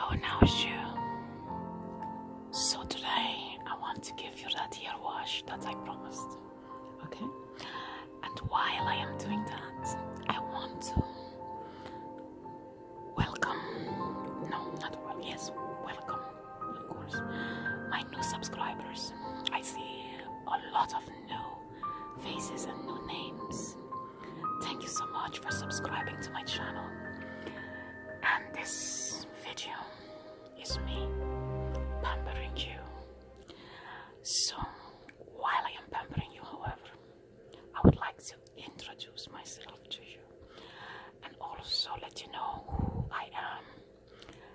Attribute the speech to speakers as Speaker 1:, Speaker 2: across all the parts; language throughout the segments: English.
Speaker 1: Hello, how's you? So today I want to give you that hair wash that I promised. Okay? And while I am doing that, I want to welcome, welcome, of course, my new subscribers. I see a lot of new faces and new names. Thank you so much for subscribing to my channel. And this video is me pampering you. So, while I am pampering you, however, I would like to introduce myself to you and also let you know who I am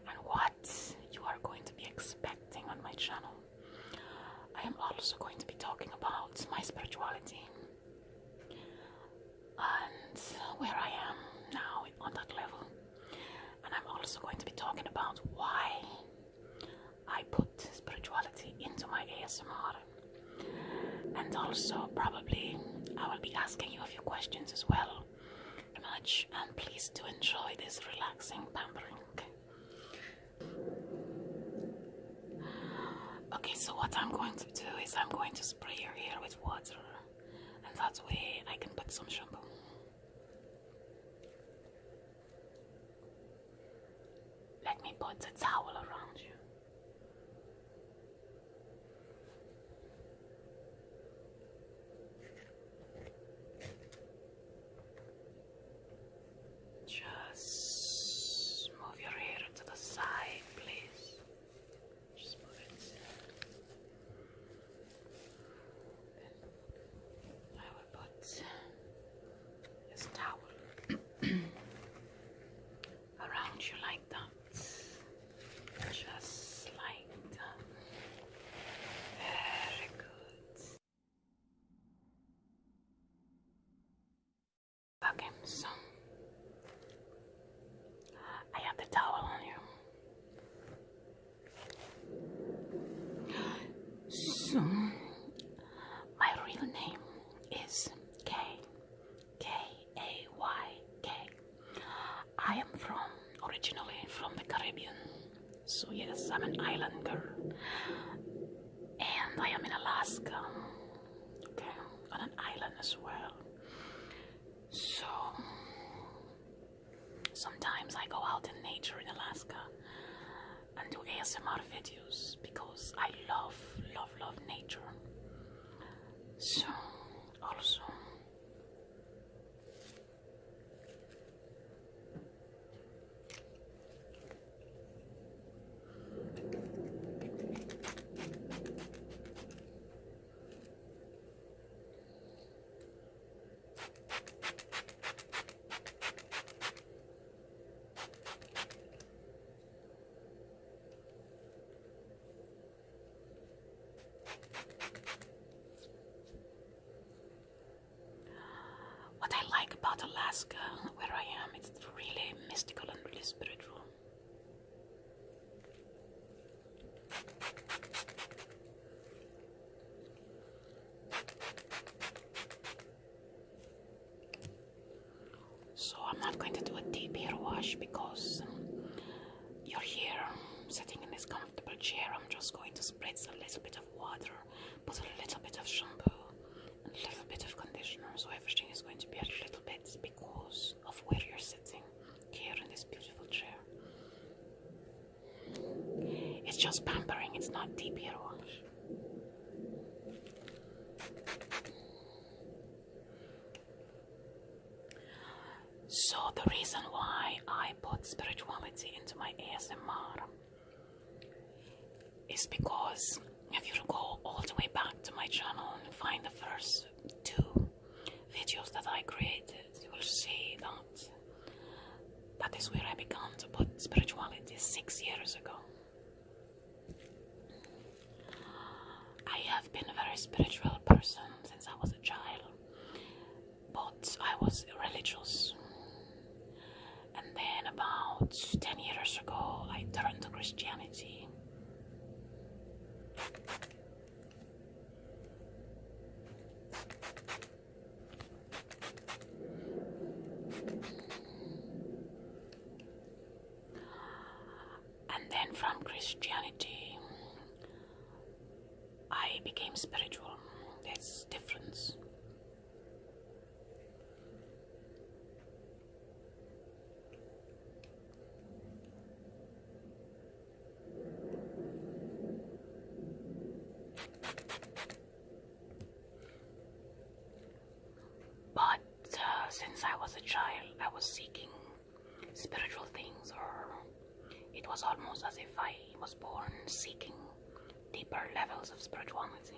Speaker 1: and what you are going to be expecting on my channel. I am also going to be talking about my spirituality and where I am now on that level. And I'm also going to be talking about why I put spirituality into my ASMR. And also probably I will be asking you a few questions as well. Much, and please do enjoy this relaxing pampering. Okay, so what I'm going to do is I'm going to spray your hair with water, and that way I can put some shampoo. Let me put a towel around you. Just move your hair to the side, please. Just move it. I will put this towel around you like that. Just like that. Very good. Okay, so I have the towel on you. So, my real name is Kay. K-A-Y-K. I am originally from the Caribbean. So yes, I'm an island girl. And I am in Alaska. Okay, on an island as well. So, sometimes I go out in nature in Alaska and do ASMR videos because I love nature. So, also, what I like about Alaska, where I am, it's really mystical and really spiritual. So I'm not going to do a deep hair wash because you're here sitting in this comfortable chair. I'm just going to spritz a little bit of water, put a little bit of shampoo, and a little bit of conditioner, so everything is going to be a little bit because of where you're sitting here in this beautiful chair. It's just pampering, it's not deep hair wash. So the reason why I put spirituality into my ASMR is because if you go all the way back to my channel and find the first 2 videos that I created, you will see that is where I began to put spirituality 6 years ago. I have been a very spiritual person since I was a child, but I was religious. And then about 10 years ago, I turned to Christianity. And then from Christianity, I became spiritual. There's difference. But since I was a child, I was seeking spiritual things, or it was almost as if I was born seeking deeper levels of spirituality.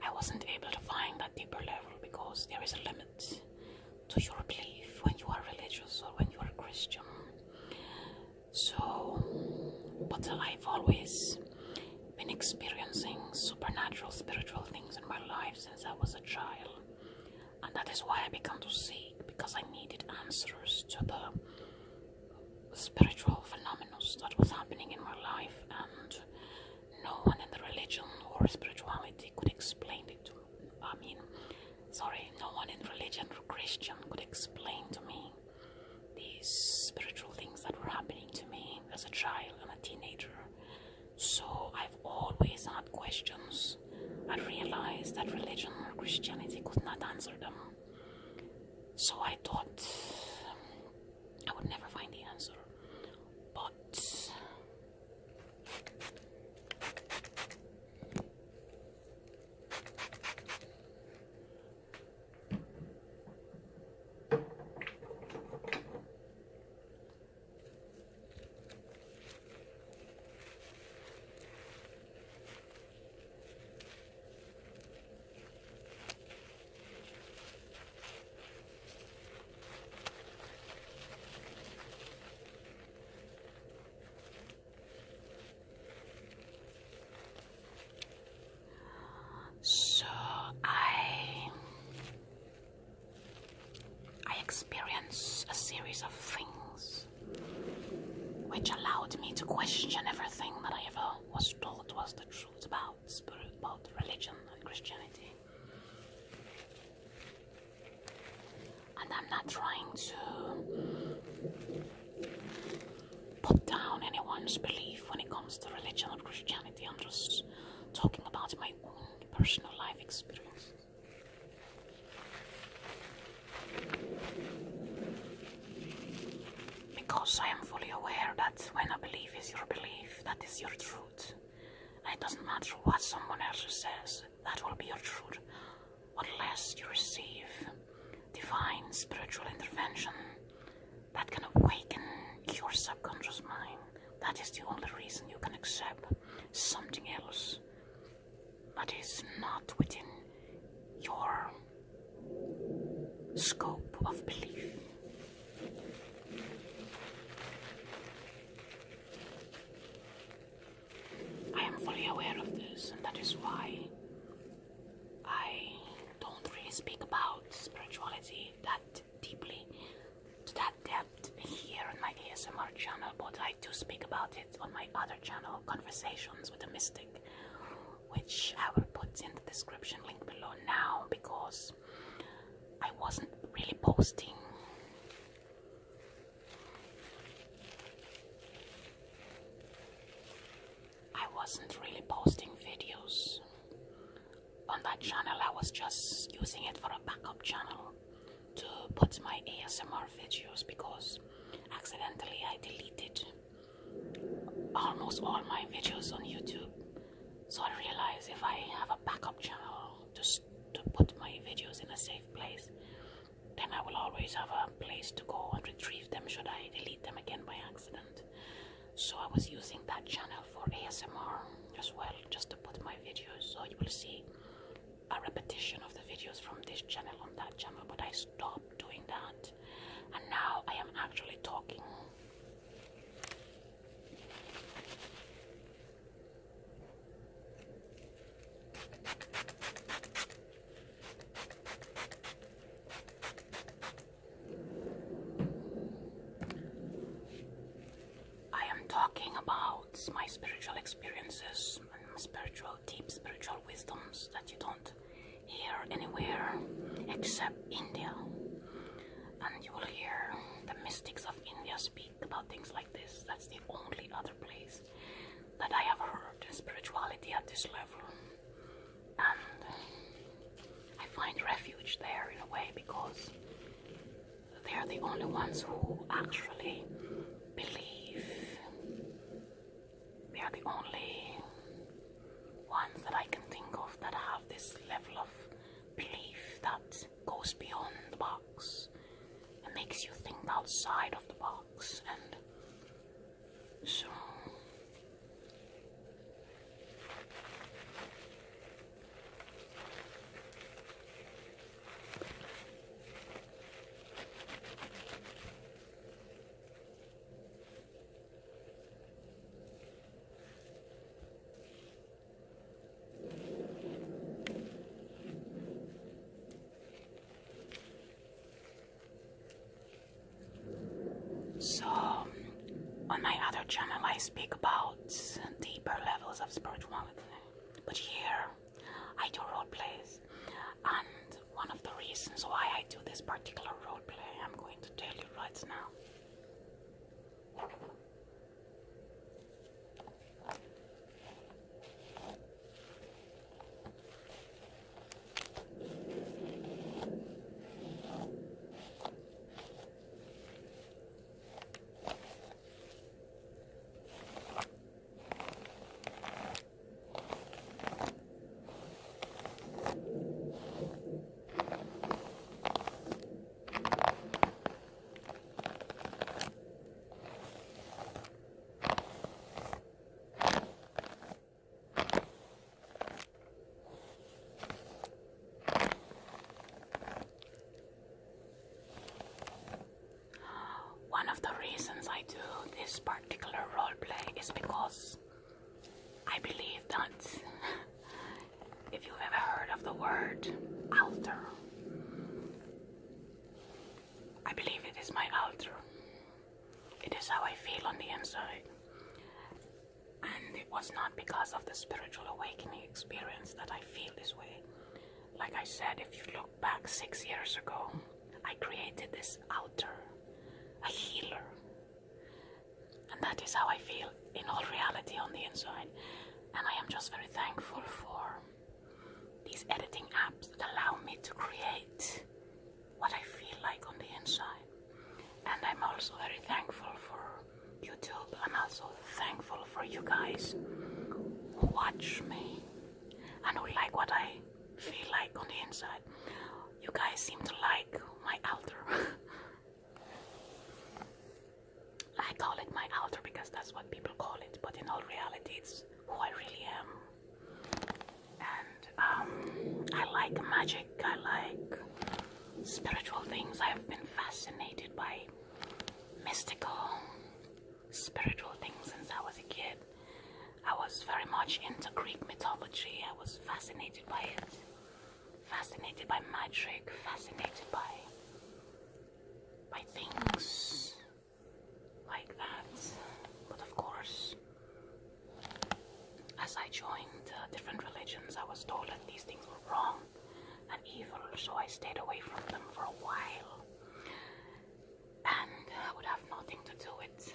Speaker 1: I wasn't able to find that deeper level because there is a limit to your belief when you are religious or when you are Christian. So, but I've always been experiencing supernatural spiritual things in my life since I was a child. And that is why I began to seek, because I needed answers to the spiritual phenomena that was happening in my life, and no one in the religion or spirituality could explain it to me. No one in religion or Christian could explain to me these spiritual things that were happening to me as a child and a teenager. So I've always had questions. I realized that religion or Christianity could not answer them. So I thought I would never find the answer. But so I experienced a series of things which allowed me to question everything that I ever was taught was the truth about spirit, about religion and Christianity. And I'm not trying to put down anyone's belief when it comes to religion or Christianity. I'm just talking about my own personal life experience. Because I am fully aware that when a belief is your belief, that is your truth. And it doesn't matter what someone else says, that will be your truth. Unless you receive divine spiritual intervention that can awaken your subconscious mind. That is the only reason you can accept something else that is not within your scope of belief. I am fully aware of this, and that is why I don't really speak about spirituality that deeply, to that depth here on my ASMR channel, but I do speak about it on my other channel, Conversations with a Mystic, which I will put in the description link below now, because I wasn't really posting videos on that channel. I was just using it for a backup channel to put my ASMR videos, because accidentally I deleted almost all my videos on YouTube. So I realized if I have a backup channel just to put my videos in a safe place, then I will always have a place to go and retrieve them should I delete them again by accident. So I was using that channel for ASMR as well, just to put my videos. So you will see a repetition of the videos from this channel on that channel, but I stopped doing that. And now I am actually talking. About my spiritual experiences and deep spiritual wisdoms that you don't hear anywhere except India. And you will hear the mystics of India speak about about things like this. That's the only other place that I have heard spirituality at this level. And I find refuge there in a way, because they are the only ones who actually believe. They are the only ones that I can think of that have this level of belief that goes beyond the box and makes you think outside of the box. And so on my other channel I speak about deeper levels of spirituality, but here I do role plays, and one of the reasons why I do this particular role play I'm going to tell you right now. One of the reasons I do this particular role play is because I believe that if you've ever heard of the word altar, I believe it is my altar. It is how I feel on the inside. And it was not because of the spiritual awakening experience that I feel this way. Like I said, if you look back 6 years ago, I created this altar, a healer. And that is how I feel in all reality on the inside. And I am just very thankful for these editing apps that allow me to create what I feel like on the inside. And I'm also very thankful for YouTube. I'm also thankful for you guys who watch me and who like what I feel like on the inside. You guys seem to like my altar. I call it my altar because that's what people call it, but in all reality it's who I really am. And I like magic, I like spiritual things. I have been fascinated by mystical, spiritual things since I was a kid. I was very much into Greek mythology. I was fascinated by it, fascinated by magic, fascinated by things like that. But of course, as I joined different religions, I was told that these things were wrong and evil, so I stayed away from them for a while, and I would have nothing to do with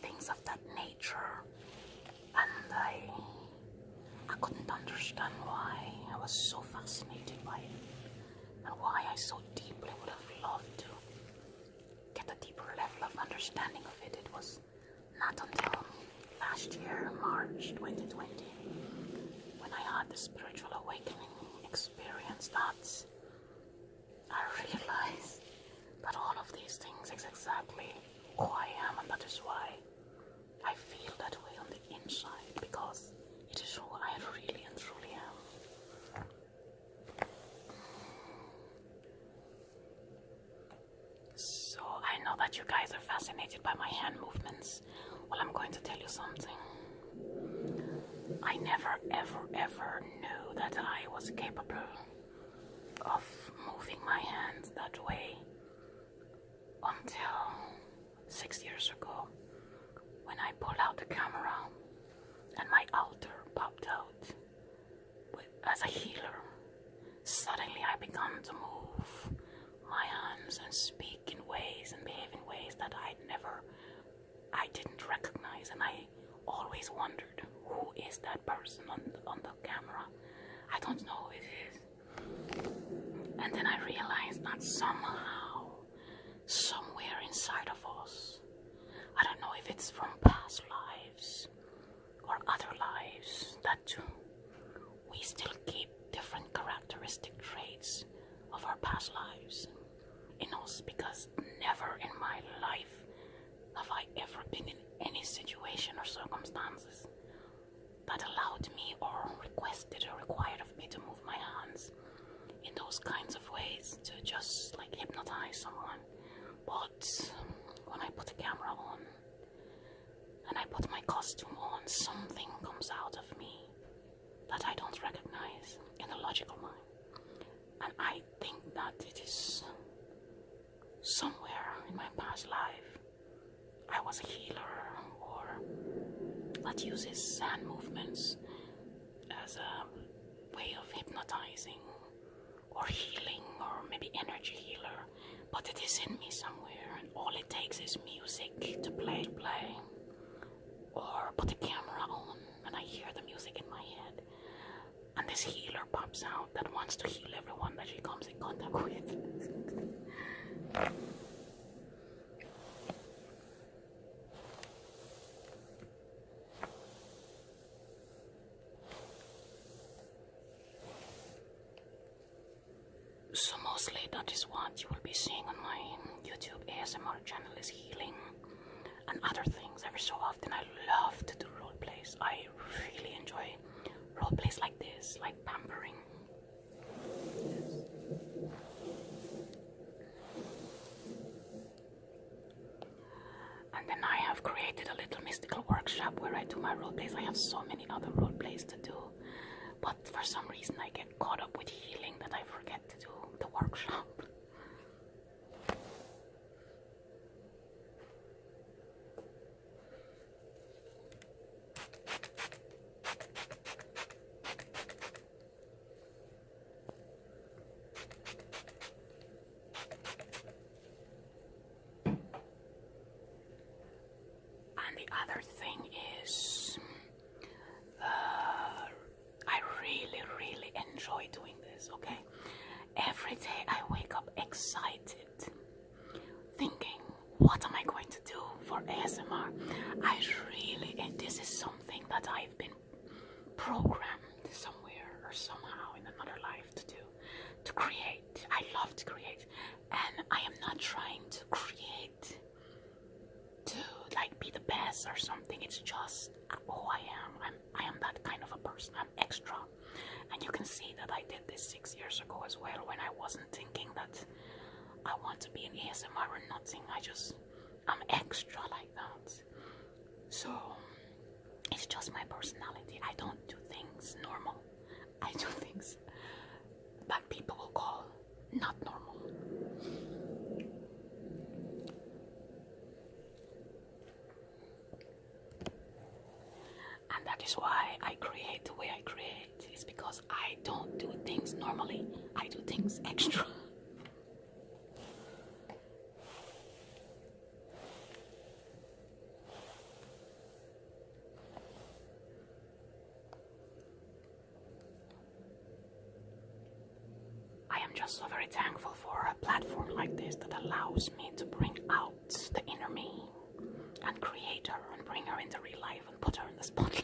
Speaker 1: things of that nature, and I couldn't understand why I was so fascinated by it, and why I so deeply would have loved to get a deeper level of understanding of it. It was not until last year, March 2020, when I had the spiritual awakening experience, that I realized that all of these things is exactly who I am, and that is why I feel that way on the inside, because it is who I really and truly am. So I know that you guys are fascinated by my hand movements. Well, I'm going to tell you something. I never ever knew that I was capable of moving moving my hands that way until 6 years ago when I pulled out the camera and my altar popped out as a healer. Suddenly I began to move my hands and speak in ways and behave in ways that I didn't recognize, and I always wondered, who is that person on the camera? I don't know who it is. And then I realized that somehow, somewhere inside of us, I don't know if it's from past lives or other lives, that we still keep different characteristic traits of our past lives in us, because never in my life have I ever been in any situation or circumstances that allowed me or requested or required of me to move my hands in those kinds of ways to just like hypnotize someone. But when I put the camera on and I put my costume on, something comes out of me that I don't recognize in the logical mind. And I think that it is somewhere in my past life I was a healer, or that uses hand movements as a way of hypnotizing or healing, or maybe energy healer. But it is in me somewhere, and all it takes is music to play, or put the camera on and I hear the music in my head, and this healer pops out that wants to heal everyone that she comes in contact with. So mostly that is what you will be seeing on my YouTube ASMR channel, is healing and other things. Every so often I love to do role plays. I really enjoy role plays like this, like pampering. And then I have created a little mystical workshop where I do my role plays. I have so many other role plays to do, but for some reason I get caught up with healing that I forget to do the workshop. And the other thing is, I really enjoy doing this, okay? Every day I wake up excited, thinking, what am I going to do for ASMR? This is something that I've been programmed somewhere or somehow in another life to do, to create. I love to create, and I am not trying to create to like be the best or something. It's just who I am. I am that kind of a person. I'm extra. And you can see that I did this 6 years ago as well, when I wasn't thinking that I want to be an ASMR or nothing. I'm extra like that. So it's just my personality. I don't do things normal. I do things that people will call not normal. And that is why I create the way I create. It's because I don't do things normally. I do things extra. I am just so very thankful for a platform like this that allows me to bring out the inner me and create her and bring her into real life and put her in the spotlight.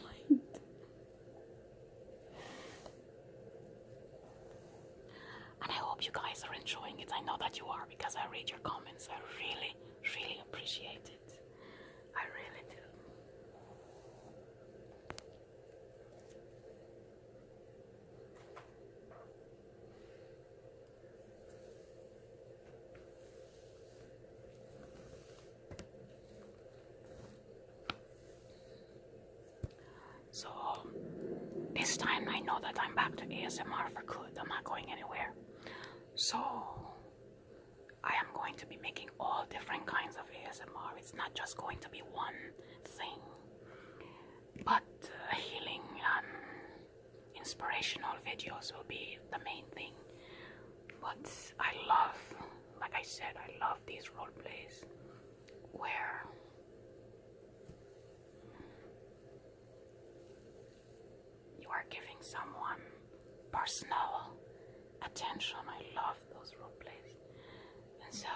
Speaker 1: And I hope you guys are enjoying it. I know that you are, because I read your comments. I really appreciate it. I really do. So this time I know that I'm back to ASMR for good. I'm not going anywhere. So I am going to be making all different kinds of ASMR. It's not just going to be one thing, but healing and inspirational videos will be the main thing. But I love, like I said, I love these role plays where you are giving someone personal attention. I love those role plays. And so,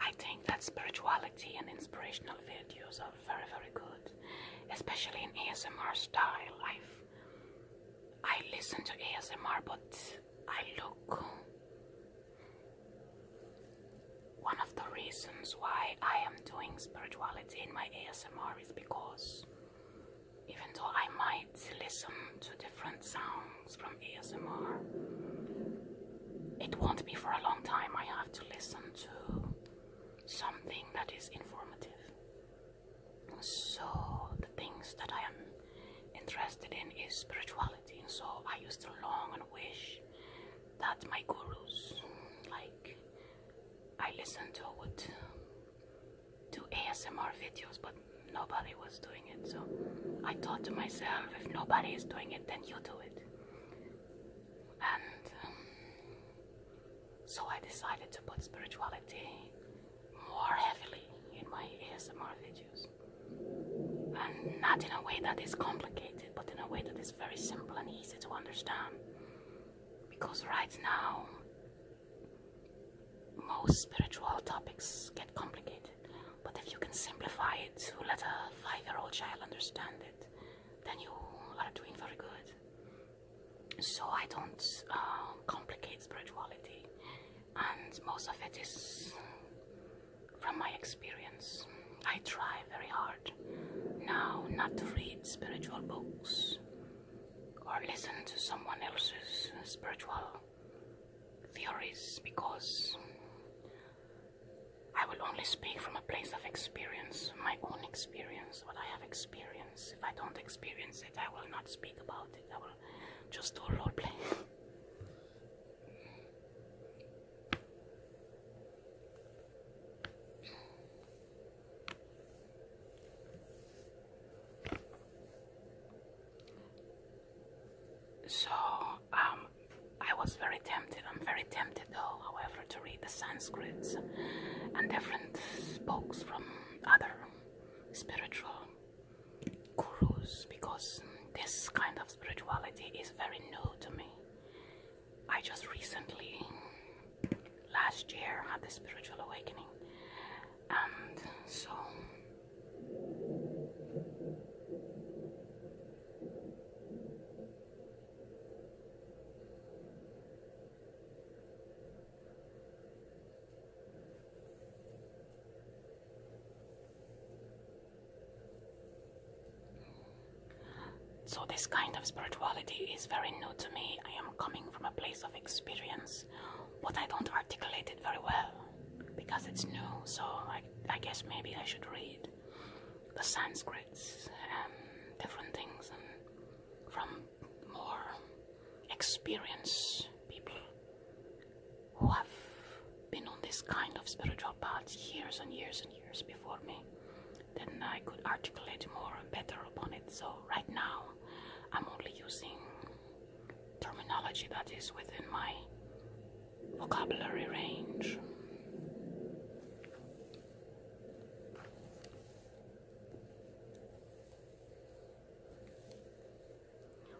Speaker 1: I think that spirituality and inspirational videos are very, very good, especially in ASMR style. I listen to ASMR, but I look. One of the reasons why I am doing spirituality in my ASMR is because even though I might listen to different sounds from ASMR, it won't be for a long time. I have to listen to something that is informative. So the things that I am interested in is spirituality, and so I used to long and wish that my gurus, like I listened to, would do ASMR videos, but nobody was doing it. So I thought to myself, if nobody is doing it, then you do it. And so I decided to put spirituality more heavily in my ASMR videos, and not in a way that is complicated, but in a way that is very simple and easy to understand. Because right now, most spiritual topics get complicated, but if you can simplify it to let a 5-year-old child understand it, then you are doing very good. So I don't complicate spirituality, and most of it is from my experience. I try very hard now not to read spiritual books or listen to someone else's spiritual theories, because I will only speak from a place of experience, my own experience, what I have experienced. If I don't experience it, I will not speak about it. I will just do a role play. So, I was very tempted. I'm very tempted, though, however, to read the Sanskrits and different books from other spiritual gurus, because this kind of spirituality is very new to me. I just recently, last year, had the spiritual awakening, and so this kind of spirituality is very new to me. I am coming from a place of experience, but I don't articulate it very well because it's new. So I guess maybe I should read the Sanskrits and different things, and from more experienced people who have been on this kind of spiritual path years and years and years before me. Then I could articulate more and better upon it. So right now, I'm only using terminology that is within my vocabulary range.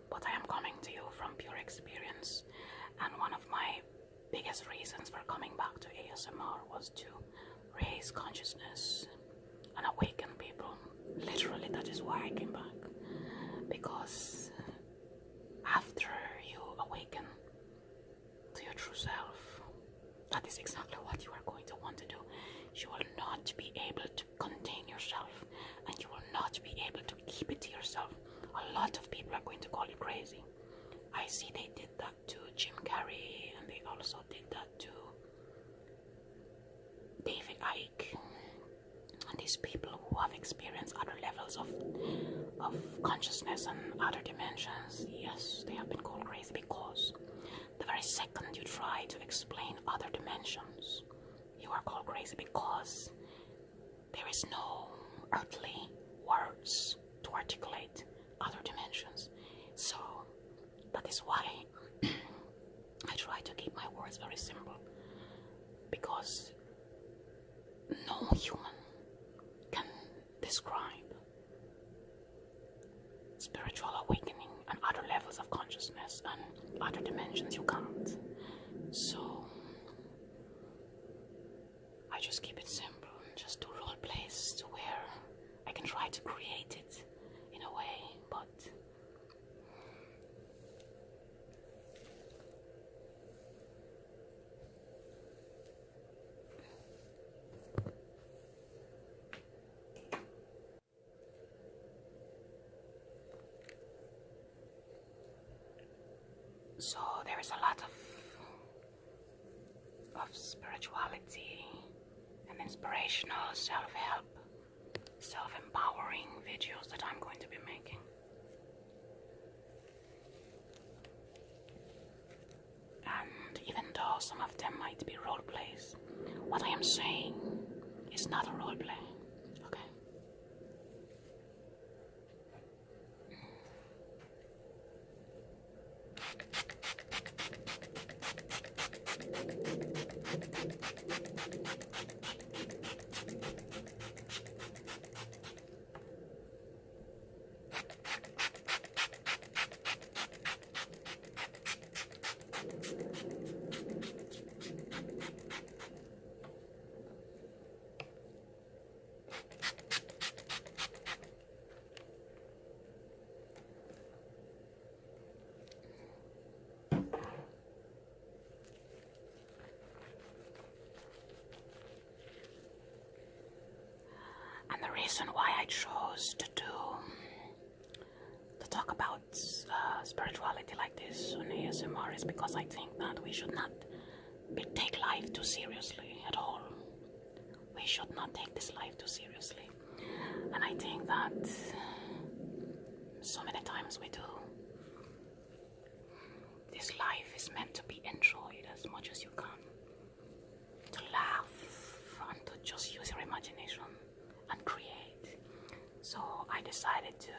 Speaker 1: But I am coming to you from pure experience, and one of my biggest reasons for coming back to ASMR was to raise consciousness and awaken people. Literally, that is why I came back. Because after you awaken to your true self, that is exactly what you are going to want to do. You will not be able to contain yourself, and you will not be able to keep it to yourself. A lot of people are going to call you crazy. I see they did that to Jim Carrey, and they also did that to David Icke, and these people who have experienced other levels of of consciousness and other dimensions, yes, they have been called crazy because the very second you try to explain other dimensions, you are called crazy because there is no earthly words to articulate other dimensions. So that is why I try to keep my words very simple, because no human can describe spiritual awakening and other levels of consciousness and other dimensions. You can't. So I just keep it simple, just do role plays to where I can try to create it in a way, but so there is a lot of spirituality and inspirational self-help, self-empowering videos that I'm going to be making. And even though some of them might be role plays, what I am saying is not a role play, okay? And the reason why I chose to talk about spirituality like this on ASMR is because I think that we should not take life too seriously at all. We should not take this life too seriously. And I think that so many times we do. This life is meant to be enjoyed as much as you can. To laugh and to just use your imagination and create. So I decided to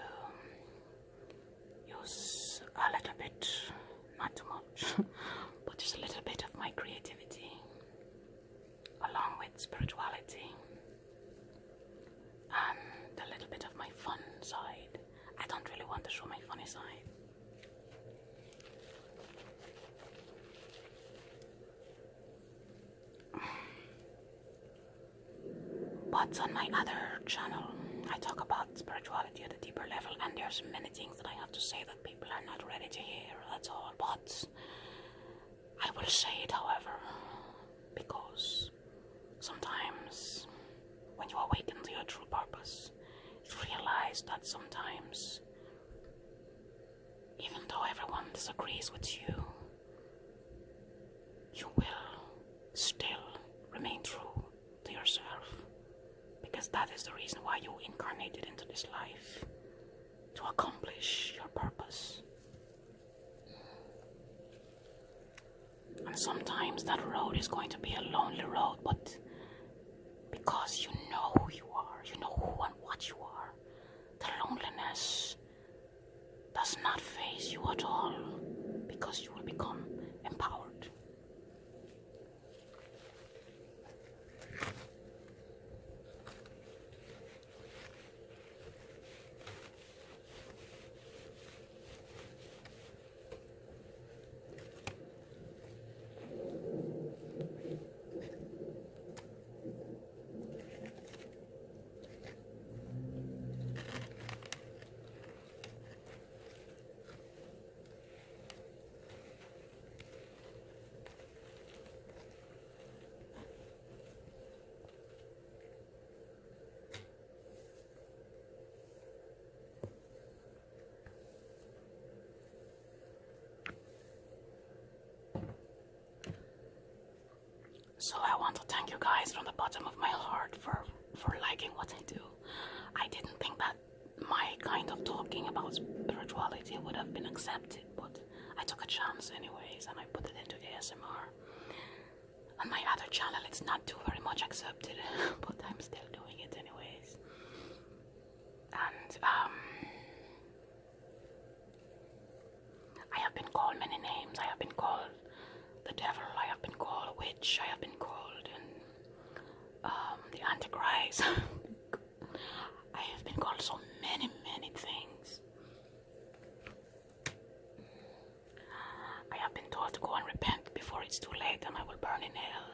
Speaker 1: use a little bit, not too much, but just a little bit of my creativity along with spirituality and a little bit of my fun side. I don't really want to show my funny side. But on my other channel, I talk about spirituality at a deeper level, and there's many things that I have to say that people are not ready to hear, that's all. But I will say it, however, because sometimes when you awaken to your true purpose, you realize that sometimes, even though everyone disagrees with you, you will still remain true to yourself. Because that is the reason why you incarnated into this life, to accomplish your purpose. And sometimes that road is going to be a lonely road, but because you know who you are, you know who and what you are, the loneliness does not faze you at all, because you will become empowered. So I want to thank you guys from the bottom of my heart for liking what I do. I didn't think that my kind of talk about spirituality would have been accepted, but I took a chance anyways, and I put it into ASMR. On my other channel, it's not too very much accepted, but I'm still doing it anyways. And I have been called many names. I have been called the devil, I have been called a witch, I have been called the Antichrist. I have been called so many things. I have been told to go and repent before it's too late and I will burn in hell.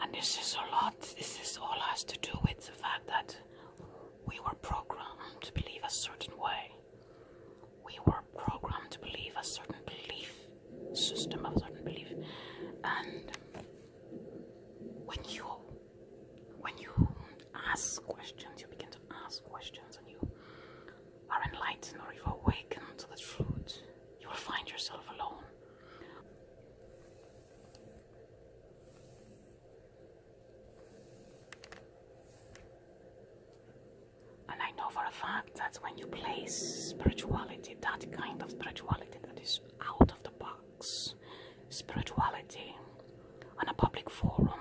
Speaker 1: And this all has to do with the fact that we were programmed to believe a certain way. We were programmed to believe a certain belief system, a certain belief. And when you ask questions, you begin to ask questions, and you are enlightened or you awaken to the truth, you will find yourself alone. And I know for a fact that when you place spirituality, that kind of spirituality that is out of the box, spirituality on a public forum,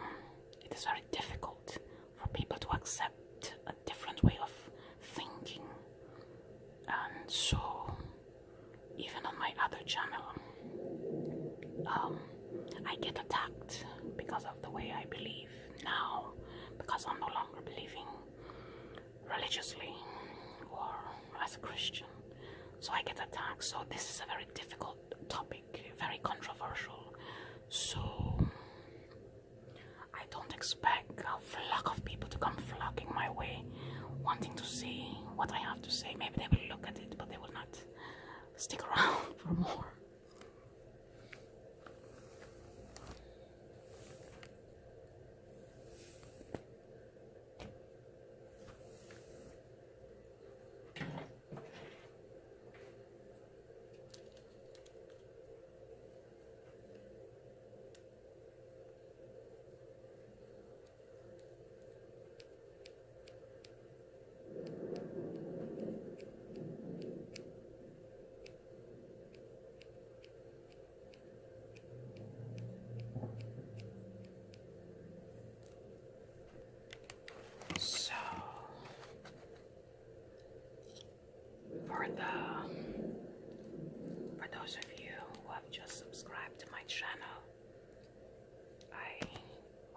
Speaker 1: it is very difficult for people to accept a different way of thinking. And so, even on my other channel, I get attacked because of the way I believe now, because I'm no longer believing religiously or as a Christian. So I get attacked. So this is a very difficult topic, very controversial. So I don't expect a flock of people to come flocking my way, wanting to see what I have to say. Maybe they will look at it, but they will not stick around for more. So, for those of you who have just subscribed to my channel, I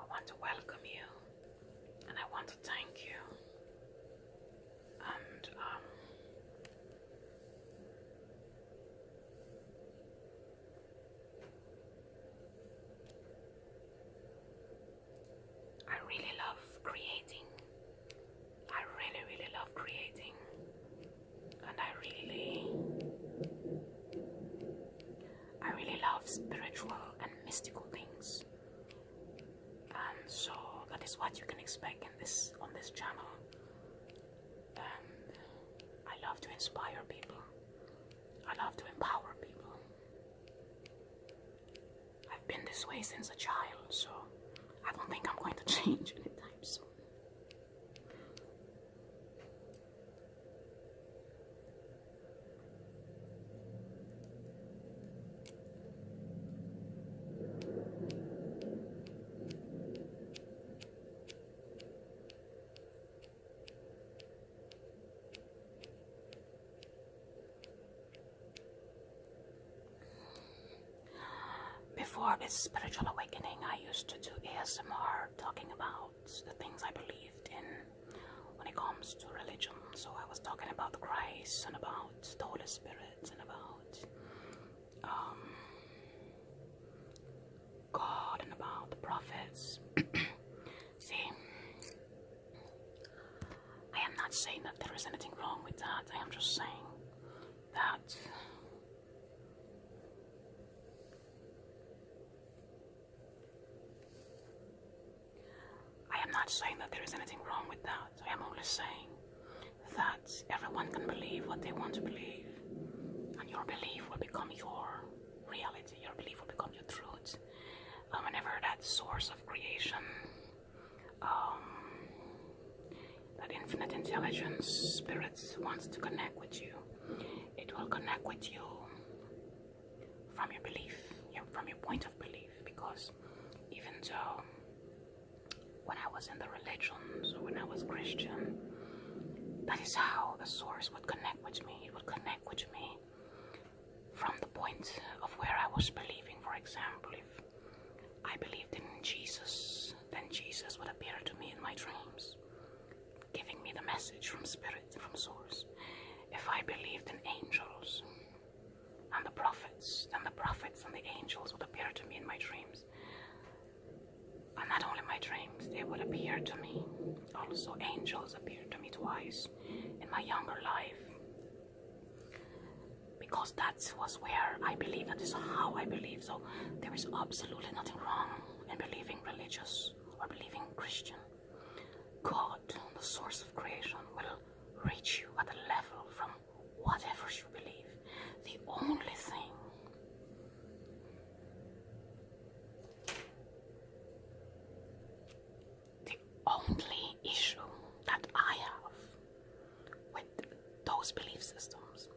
Speaker 1: want to welcome you, and I want to thank you. And I really love creating. I really love creating, and I really love spiritual and mystical things. And so that is what you can expect on this channel. And I love to inspire people. I love to empower people. I've been this way since a child, so I don't think I'm going to change anytime soon. Before this spiritual awakening, I used to do ASMR talking about the things I believed in when it comes to religion So I was talking about Christ and about the Holy Spirit and about God and about the prophets. See, I am not saying that there is anything wrong with that. I am just saying that there is anything wrong with that. I am only saying that everyone can believe what they want to believe, and your belief will become your reality. Your belief will become your truth. Whenever that source of creation, that infinite intelligence, spirit wants to connect with you, it will connect with you from your belief, from your point of belief. Because even though when I was in the religions or when I was Christian, that is how the source would connect with me. It would connect with me from the point of where I was believing. For example, if I believed in Jesus, then Jesus would appear to me in my dreams, giving me the message from spirit, from source. If I believed in angels and the prophets, then the prophets and the angels would appear to me in my dreams. And not only my dreams, they would appear to me. Also, angels appeared to me twice in my younger life. Because that was where I believe, that is how I believe. So there is absolutely nothing wrong in believing religious or believing Christian. God, the source of creation, will reach you at a level from whatever you believe. The only thing issue that I have with those belief systems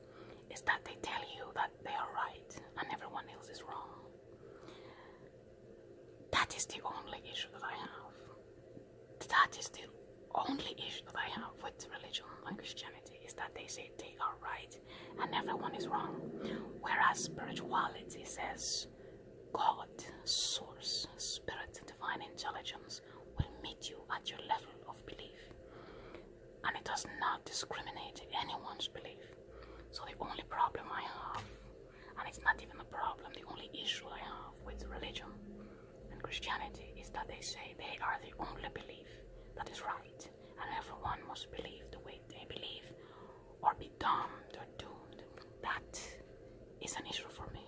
Speaker 1: is that they tell you that they are right and everyone else is wrong. That is the only issue that I have. That is the only issue that I have with religion and Christianity, is that they say they are right and everyone is wrong. Whereas spirituality says God, source, spirit, divine intelligence will meet you at your level of belief. And it does not discriminate anyone's belief. So the only problem I have, and it's not even a problem, the only issue I have with religion and Christianity is that they say they are the only belief that is right, and everyone must believe the way they believe or be damned or doomed. That is an issue for me.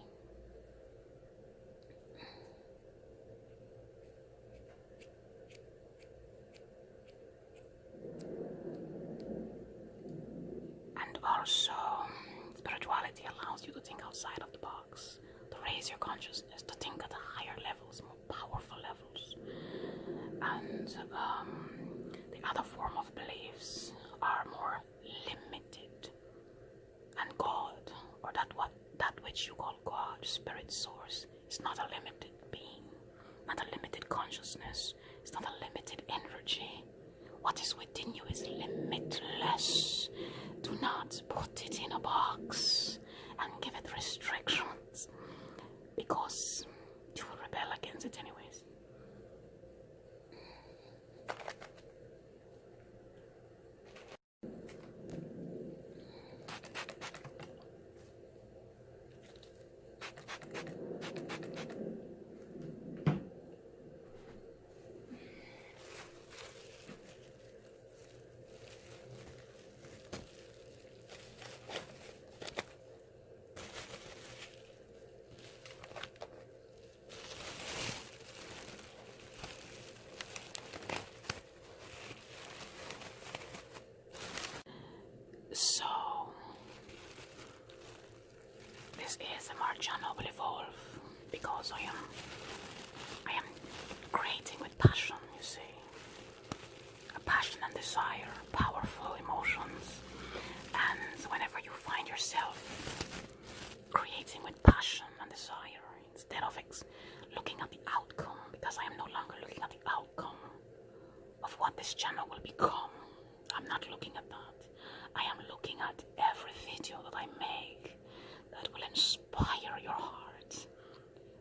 Speaker 1: And also, spirituality allows you to think outside of the box, to raise your consciousness, to think at higher levels, more powerful levels. And the other form of beliefs are more limited. And God, or that which you call God, spirit, source, is not a limited being, not a limited consciousness, it's not a limited energy. What is within you is limitless. Do not put it in a box and give it restrictions, because you will rebel against it anyways. So, this ASMR channel will evolve because I am creating with passion, you see. A passion and desire, powerful emotions. And whenever you find yourself creating with passion and desire, instead of looking at the outcome, because I am no longer looking at the outcome of what this channel will become. I'm not looking at that. I am looking at every video that I make that will inspire your heart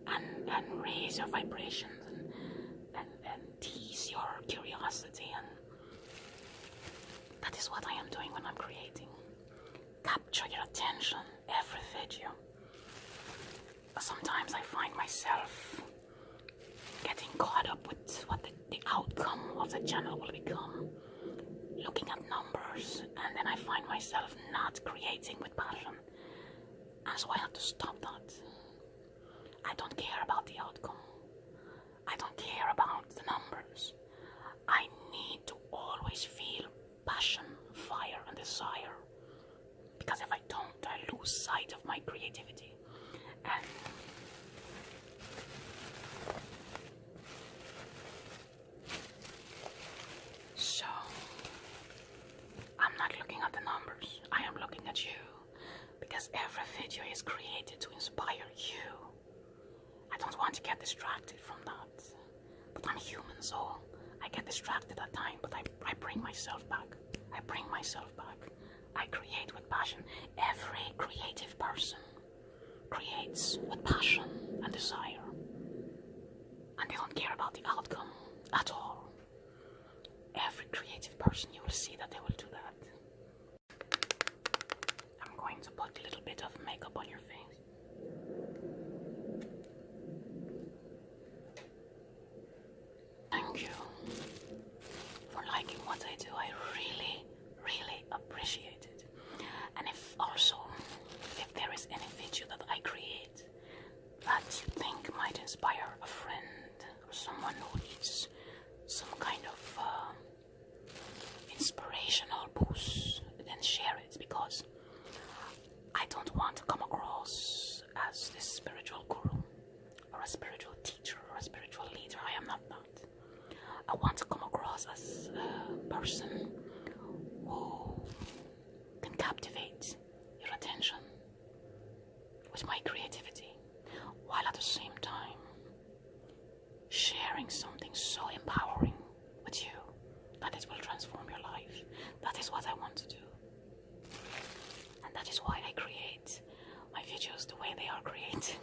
Speaker 1: and raise your vibrations and tease your curiosity is what I am doing when I'm creating. Capture your attention every video. Sometimes I find myself getting caught up with what the outcome of the channel will become. Looking at numbers, and then I find myself not creating with passion. And so I have to stop that. I don't care about the outcome. I don't care about the numbers. I need to always feel passion, fire, and desire. Because if I don't, I lose sight of my creativity. And so, I'm not looking at the numbers. I am looking at you. Because every video is created to inspire you. I don't want to get distracted from that. But I'm human, so I get distracted at times, but I bring myself back. I bring myself back. I create with passion. Every creative person creates with passion and desire. And they don't care about the outcome at all. Every creative person, you will see that they will do that. I'm going to put a little bit of makeup on your face. Thank you for liking what I do. I really, really appreciate it. And if there is any video that I create that you think might inspire a friend or someone who needs some kind of inspirational boost, then share it, because I don't want to come across as this spiritual guru or a spiritual teacher or a spiritual leader. I am not that. I want to come across as a person who can captivate your attention with my creativity, while at the same time sharing something so empowering with you that it will transform your life. That is what I want to do. And that is why I create my videos the way they are created.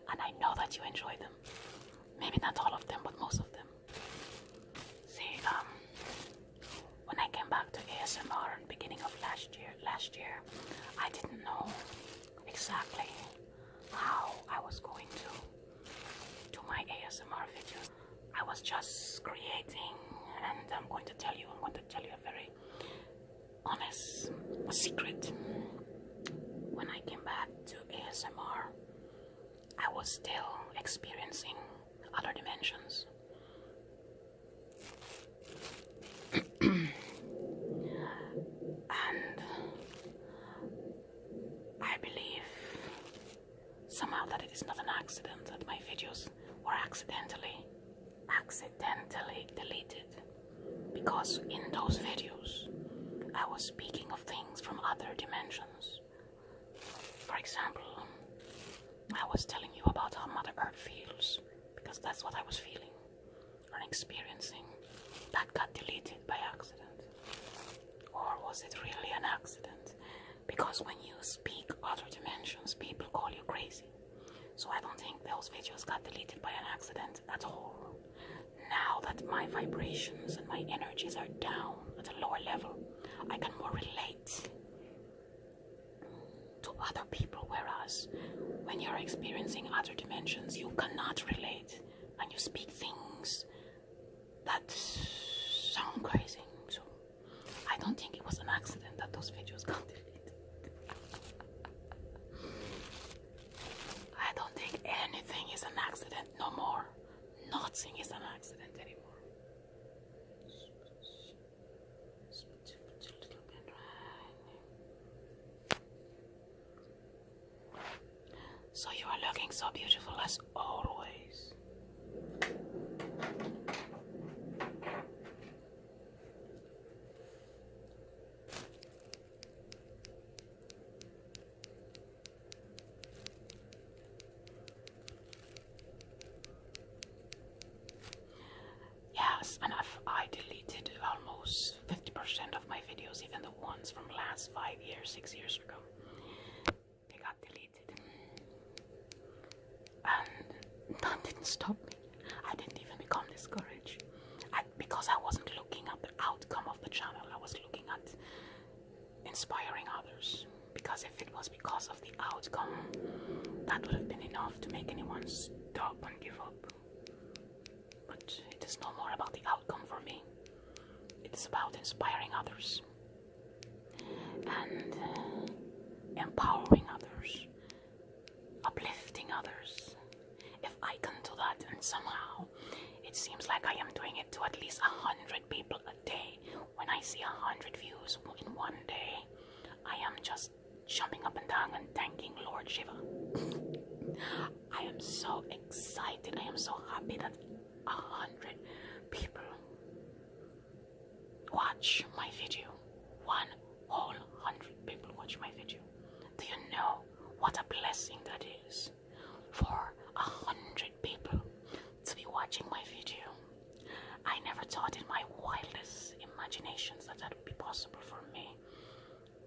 Speaker 1: And I know that you enjoy them. Maybe not all of them, but most of them. See, when I came back to ASMR in the beginning of last year, I didn't know exactly how I was going to do my ASMR videos. I was just creating, and I'm going to tell you a very honest secret. When I came back to ASMR, I was still experiencing other dimensions. And I believe somehow that it is not an accident that my videos were accidentally deleted, because in those videos I was speaking of things from other dimensions. For example, I was telling you about how Mother Earth feels, because that's what I was feeling or experiencing. That got deleted by accident. Or was it really an accident? Because when you speak other dimensions, people call you crazy. So I don't think those videos got deleted by an accident at all. Now that my vibrations and my energies are down at a lower level, I can more relate to other people, whereas when you're experiencing other dimensions, you cannot relate, and you speak things that sound crazy. So I don't think it was an accident that those videos got deleted. I don't think anything is an accident no more. Nothing is an accident anymore. So you are looking so beautiful as always. Yes, and I deleted almost 50% of my videos, even the ones from last 5 years, 6 years ago. They got deleted. And that didn't stop me. I didn't even become discouraged. Because I wasn't looking at the outcome of the channel. I was looking at inspiring others. Because if it was because of the outcome, that would have been enough to make anyone stop and give up. But it is no more about the outcome for me. It is about inspiring others and empowering others, uplifting others. If I can do that, and somehow it seems like I am doing it to at least 100 people a day. When I see 100 views in one day, I am just jumping up and down and thanking Lord Shiva. I am so excited. I am so happy that 100 people watch my video. One whole 100 people watch my video. Do you know what a blessing that is? For 100 people to be watching my video. I never thought in my wildest imaginations that would be possible for me,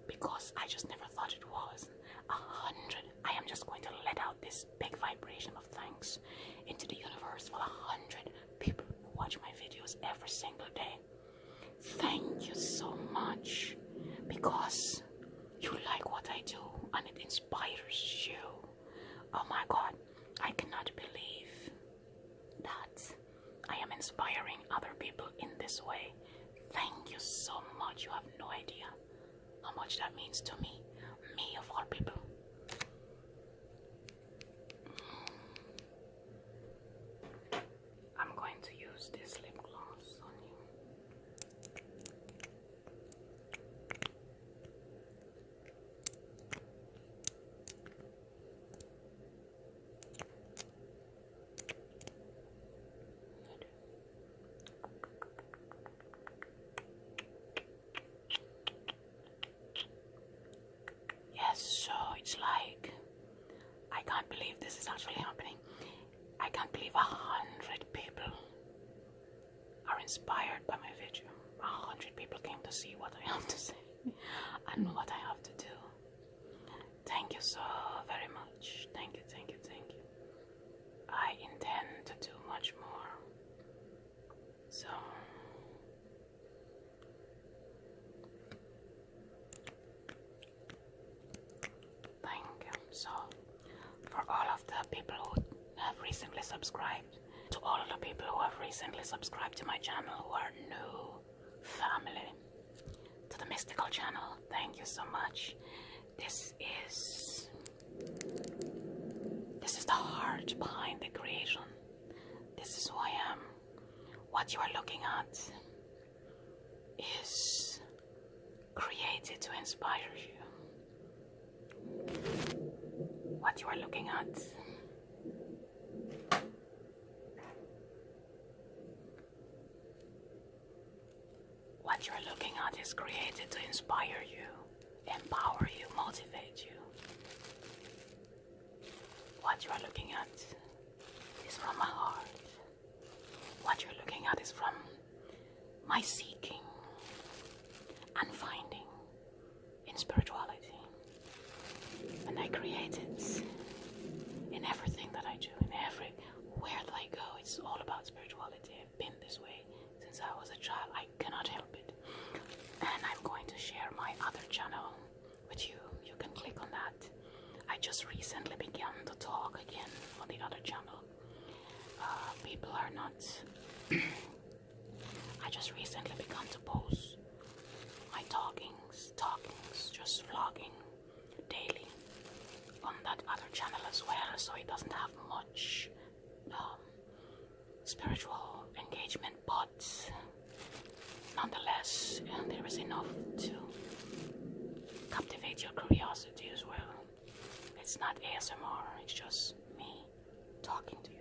Speaker 1: because I just never thought it was. 100. I am just going to let out this big vibration of thanks into the universe for 100 people who watch my videos every single day. Thank you so much, because you like what I do and it inspires you. Oh my God, I cannot believe that I am inspiring other people in this way. Thank you so much. You have no idea how much that means to me. Me of all people. I'm going to use this lip gloss on you. Yes, so it's like, I can't believe this is actually happening. I can't believe 100 people are inspired by my video. 100 people came to see what I have to say and what I have to do. Thank you so very much. Thank you, thank you, thank you. I intend to do much more. So thank you. So for all of the people who have recently subscribed, to all of the people who have recently subscribed to my channel, who are new family to the mystical channel, thank you so much. This is the heart behind the creation. This is who I am. What you are looking at is created to inspire you. What you are looking at is created to inspire you, empower you, motivate you. What you are looking at is from my heart. What you're looking at is from my seeking and finding in spirituality. And I create it in everything that I do, in everywhere that I go. It's all about spirituality. I've been this way since I was a child. I cannot help it. And I'm going to share my other channel with you. You can click on that. I just recently began to talk again on the other channel. People are not... I just recently began to post my talkings, just vlogging daily on that other channel as well, so it doesn't have much spiritual engagement, but nonetheless, there is enough to captivate your curiosity as well. It's not ASMR, it's just me talking to you.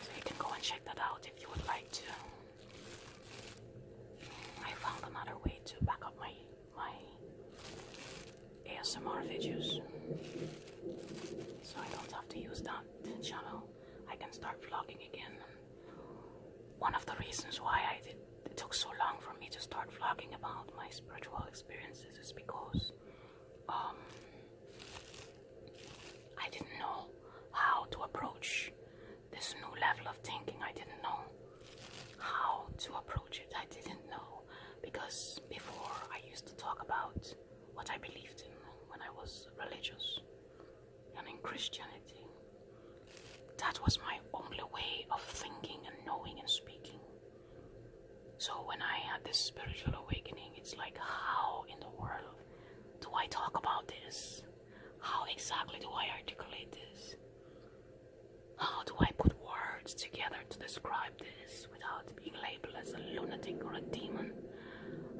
Speaker 1: So you can go and check that out if you would like to. I found another way to back up my ASMR videos, so I don't have to use that channel. I can start vlogging again. One of the reasons why it took so long for me to start vlogging about my spiritual experiences is because I didn't know how to approach this new level of thinking. I didn't know how to approach it. I didn't know, because before what I believed in when I was religious and in Christianity. That was my only way of thinking and knowing and speaking. So when I had this spiritual awakening, it's like, how in the world do I talk about this? How exactly do I articulate this? How do I put words together to describe this without being labeled as a lunatic or a demon?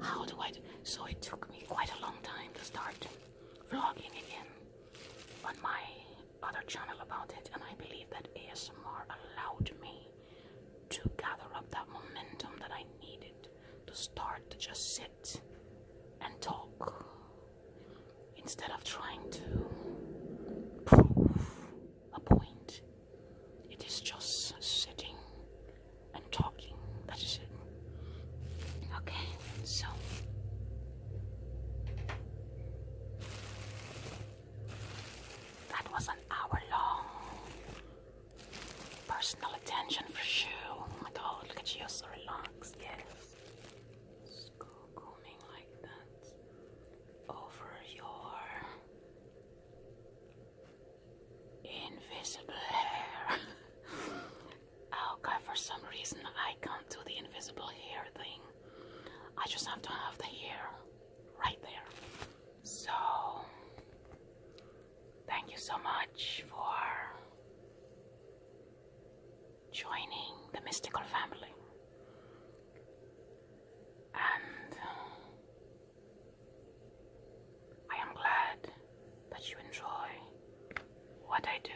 Speaker 1: How do I do? So it took me quite a long time to start vlogging again on my other channel about it, and I believe that ASMR allowed me to gather up that momentum that I needed to start to just sit and talk instead of trying to prove a point. It is just sitting and talking. That is it. Okay, so that was an hour-long personal attention for you. Oh my God, look at you, so relaxed. Yes, just combing like that over your invisible hair. Okay, for some reason I can't do the invisible hair thing. I just have to have the hair right there. So thank you so much for joining the mystical family. And I am glad that you enjoy what I do.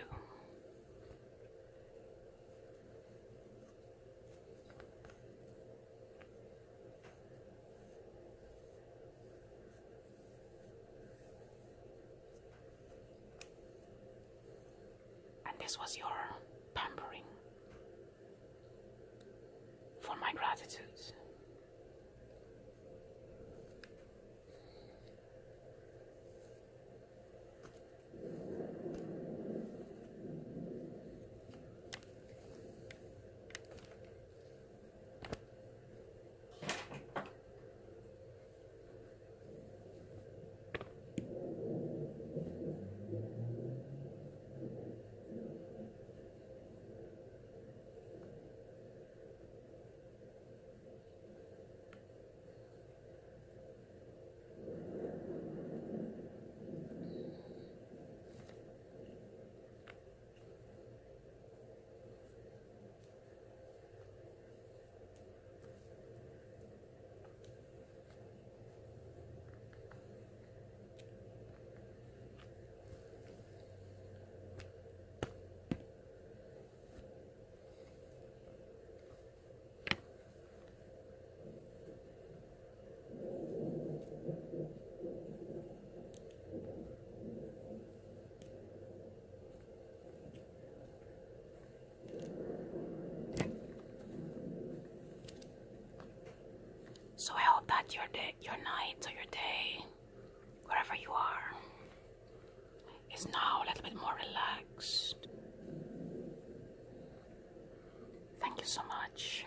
Speaker 1: And this was your pampering for my gratitude. So I hope that your day, your night, or your day, wherever you are, is now a little bit more relaxed. Thank you so much.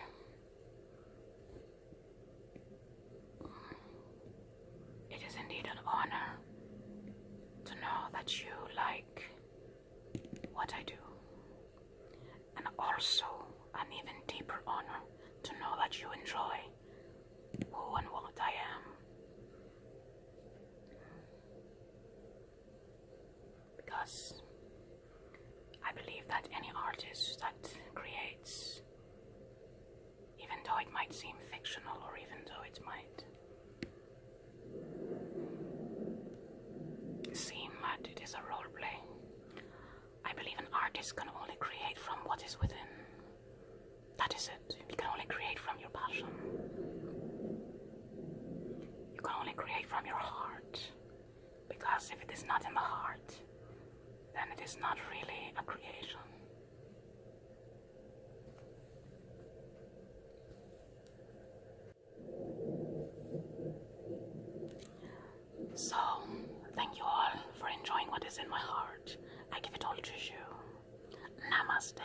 Speaker 1: It is indeed an honor to know that you like what I do, and also an even deeper honor to know that you enjoy who and what I am. Because I believe that any artist that creates, even though it might seem fictional, or even though it might seem that it is a role play, I believe an artist can only create from what is within. That is it. You can only create from your passion. You can only create from your heart. Because if it is not in the heart, then it is not really a creation. So, thank you all for enjoying what is in my heart. I give it all to you. Namaste.